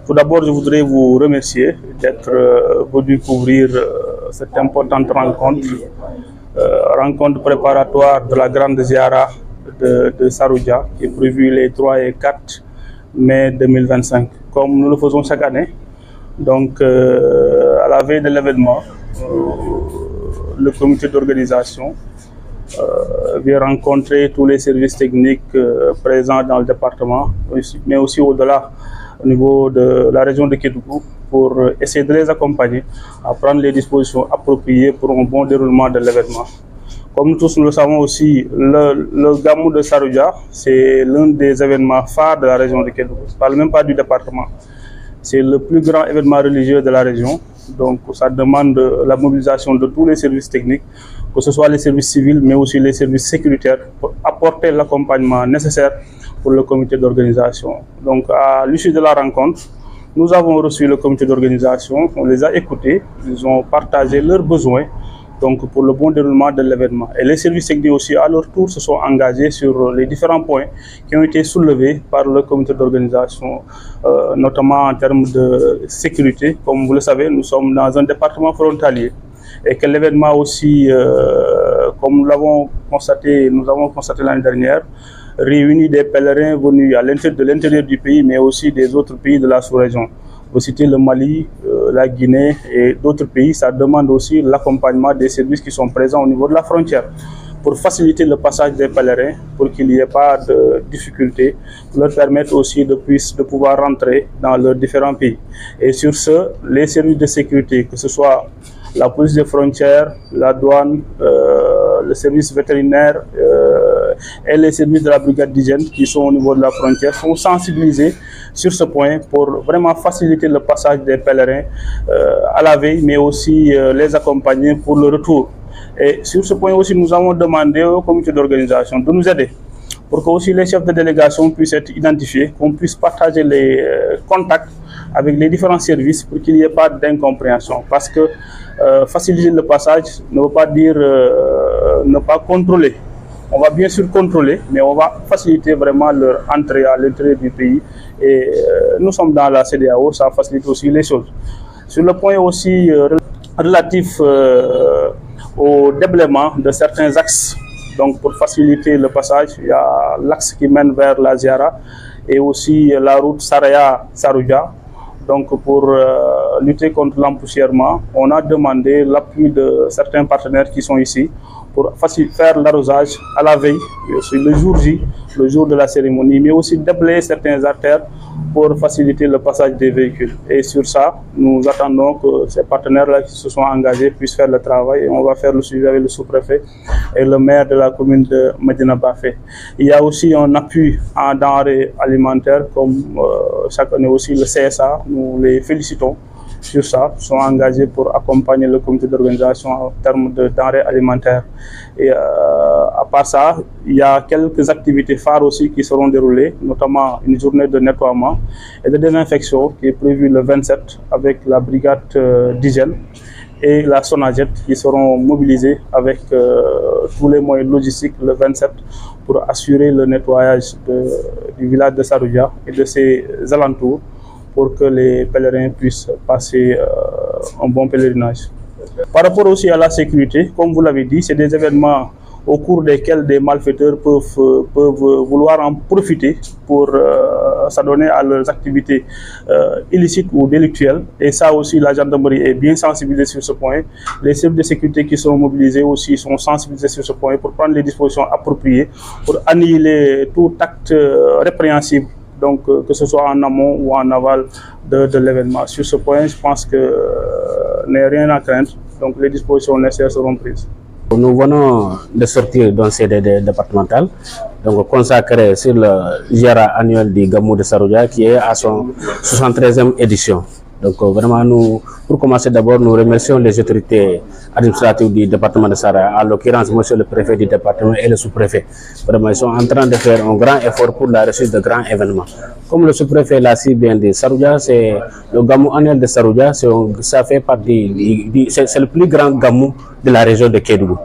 Tout d'abord, je voudrais vous remercier d'être venu couvrir cette importante rencontre, rencontre préparatoire de la grande ziara de Saroudia, qui est prévue les 3 et 4 mai 2025, comme nous le faisons chaque année. Donc, à la veille de l'événement, le comité d'organisation vient rencontrer tous les services techniques présents dans le département, mais aussi au-delà, au niveau de la région de Kédougou, pour essayer de les accompagner à prendre les dispositions appropriées pour un bon déroulement de l'événement. Comme nous tous nous le savons aussi, le Gamou de Saroudia, c'est l'un des événements phares de la région de Kédougou. Je ne parle même pas du département. C'est le plus grand événement religieux de la région. Donc, ça demande la mobilisation de tous les services techniques, que ce soit les services civils, mais aussi les services sécuritaires, pour apporter l'accompagnement nécessaire pour le comité d'organisation. Donc, à l'issue de la rencontre, nous avons reçu le comité d'organisation, on les a écoutés, ils ont partagé leurs besoins donc pour le bon déroulement de l'événement. Et les services techniques aussi, à leur tour, se sont engagés sur les différents points qui ont été soulevés par le comité d'organisation, notamment en termes de sécurité. Comme vous le savez, nous sommes dans un département frontalier et que l'événement aussi, comme nous avons constaté l'année dernière, réunit des pèlerins venus de l'intérieur du pays, mais aussi des autres pays de la sous-région. Vous citez le Mali, la Guinée et d'autres pays. Ça demande aussi l'accompagnement des services qui sont présents au niveau de la frontière pour faciliter le passage des pèlerins, pour qu'il n'y ait pas de difficultés, pour leur permettre aussi de pouvoir rentrer dans leurs différents pays. Et sur ce, les services de sécurité, que ce soit la police des frontières, la douane, le service vétérinaire et les services de la brigade d'hygiène qui sont au niveau de la frontière sont sensibilisés sur ce point pour vraiment faciliter le passage des pèlerins à la veille, mais aussi les accompagner pour le retour. Et sur ce point aussi, nous avons demandé au comité d'organisation de nous aider pour que aussi les chefs de délégation puissent être identifiés, qu'on puisse partager les contacts avec les différents services pour qu'il n'y ait pas d'incompréhension. Parce que faciliter le passage ne veut pas dire ne pas contrôler. On va bien sûr contrôler, mais on va faciliter vraiment leur entrée à l'intérieur du pays. Et nous sommes dans la CEDEAO, ça facilite aussi les choses. Sur le point aussi relatif au déblaiement de certains axes, donc pour faciliter le passage, il y a l'axe qui mène vers la Ziara et aussi la route Saraya-Saroudia. Donc pour lutter contre l'empoussièrement, on a demandé l'appui de certains partenaires qui sont ici pour faire l'arrosage à la veille, le jour J, le jour de la cérémonie, mais aussi déblayer certaines artères pour faciliter le passage des véhicules. Et sur ça, nous attendons que ces partenaires-là qui se sont engagés puissent faire le travail et on va faire le suivi avec le sous-préfet et le maire de la commune de Medina Bafé. Il y a aussi un appui en denrées alimentaires comme chaque année aussi le CSA, nous les félicitons sur ça, sont engagés pour accompagner le comité d'organisation en termes de denrées alimentaires. Et à part ça, il y a quelques activités phares aussi qui seront déroulées, notamment une journée de nettoiement et de désinfection qui est prévue le 27 avec la brigade d'hygiène et la Sonaget qui seront mobilisés avec tous les moyens logistiques le 27 pour assurer le nettoyage du village de Saroudia et de ses alentours, pour que les pèlerins puissent passer un bon pèlerinage. Par rapport aussi à la sécurité, comme vous l'avez dit, c'est des événements au cours desquels des malfaiteurs peuvent vouloir en profiter pour s'adonner à leurs activités illicites ou délictuelles. Et ça aussi, la gendarmerie est bien sensibilisée sur ce point. Les services de sécurité qui seront mobilisés aussi sont sensibilisés sur ce point pour prendre les dispositions appropriées pour annihiler tout acte répréhensible, donc que ce soit en amont ou en aval de l'événement. Sur ce point, je pense que n'est rien à craindre, donc les dispositions nécessaires seront prises. Nous venons de sortir d'un CDD départemental, donc consacré sur le Ziara annuel du Gamou de Saroudia qui est à son 73e édition. Donc vraiment, pour commencer d'abord, nous remercions les autorités administratives du département de Saroudia, en l'occurrence monsieur le préfet du département et le sous-préfet. Vraiment, ils sont en train de faire un grand effort pour la réussite de grands événements. Comme le sous-préfet l'a si bien dit, Saroudia, c'est le Gamou annuel de Saroudia, ça fait partie, c'est le plus grand Gamou de la région de Kédougou.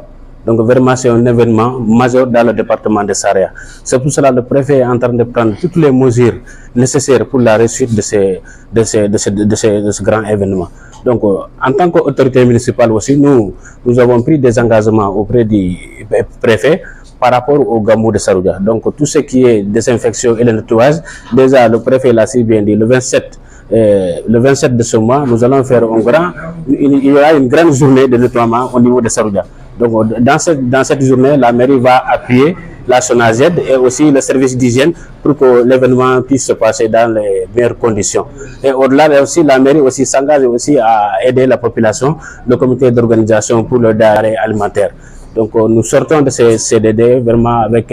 Donc vraiment c'est un événement majeur dans le département de Saraya. C'est pour cela que le préfet est en train de prendre toutes les mesures nécessaires pour la réussite de ce grand événement. Donc en tant qu'autorité municipale aussi, nous avons pris des engagements auprès du préfet par rapport au Gamou de Saroudia. Donc tout ce qui est désinfection et le nettoyage, déjà le préfet l'a si bien dit, le 27 de ce mois, nous allons faire il y aura une grande journée de nettoiement au niveau de Saroudia. Donc dans cette journée, la mairie va appuyer la SONAGED et aussi le service d'hygiène pour que l'événement puisse se passer dans les meilleures conditions. Et au-delà aussi, la mairie aussi s'engage aussi à aider la population, le comité d'organisation pour le denrées alimentaire. Donc nous sortons de ces CDD vraiment avec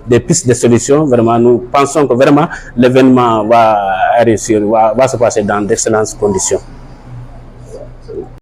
des pistes de solutions. Vraiment, nous pensons que vraiment l'événement va réussir, va se passer dans d'excellentes conditions.